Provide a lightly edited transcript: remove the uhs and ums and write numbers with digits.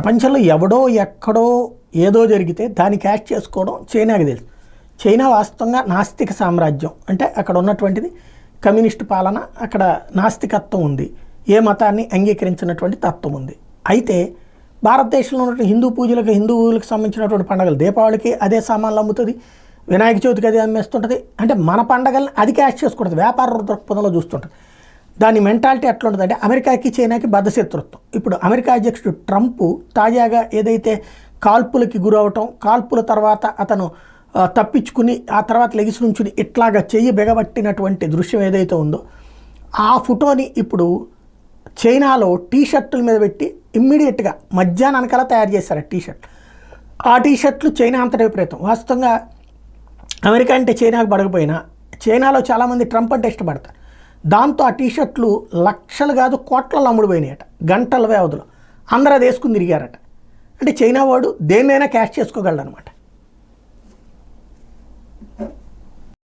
ప్రపంచంలో ఎవడో ఎక్కడో ఏదో జరిగితే దాన్ని క్యాష్ చేసుకోవడం చైనాకి తెలుసు. చైనా వాస్తవంగా నాస్తిక సామ్రాజ్యం, అంటే అక్కడ ఉన్నటువంటిది కమ్యూనిస్టు పాలన, అక్కడ నాస్తికత్వం ఉంది, ఏ మతాన్ని అంగీకరించినటువంటి తత్వం ఉంది. అయితే భారతదేశంలో ఉన్నటువంటి హిందువులకు సంబంధించినటువంటి పండుగలు, దీపావళికి అదే సామాన్లు అమ్ముతుంది, వినాయక చవితికి అదే అమ్మేస్తుంటుంది. అంటే మన పండగల్ని అది క్యాష్ చేసుకుంటుంది, వ్యాపార దృక్పథంలో చూస్తుంటుంది. దాని మెంటాలిటీ ఎట్లా ఉంటుంది అంటే అమెరికాకి చైనాకి బద్ధశత్రుత్వం. ఇప్పుడు అమెరికా అధ్యక్షుడు ట్రంప్ తాజాగా ఏదైతే కాల్పులకి గురవటం, కాల్పుల తర్వాత అతను తప్పించుకుని ఆ తర్వాత లెగిసి నుంచుని ఇట్లాగా చెయ్యి బిగబట్టినటువంటి దృశ్యం ఏదైతే ఉందో ఆ ఫోటోని ఇప్పుడు చైనాలో టీషర్టుల మీద పెట్టి ఇమ్మీడియట్గా మధ్యాహ్నానికలా తయారు చేశారు టీషర్ట్. ఆ టీషర్ట్లు చైనా అంతటి విపరీతం. వాస్తవంగా అమెరికా అంటే చైనాకు పడకపోయినా చైనాలో చాలామంది ట్రంప్ అంటే ఇష్టపడతారు. దాంతో ఆ టీషర్ట్లు లక్షలు కాదు కోట్లలో అమ్ముడుపోయినాయట గంటల వ్యవధిలో. అందరూ అది వేసుకుని తిరిగారట. అంటే చైనా వాడు దేన్నైనా క్యాష్ చేసుకోగలడు అనమాట.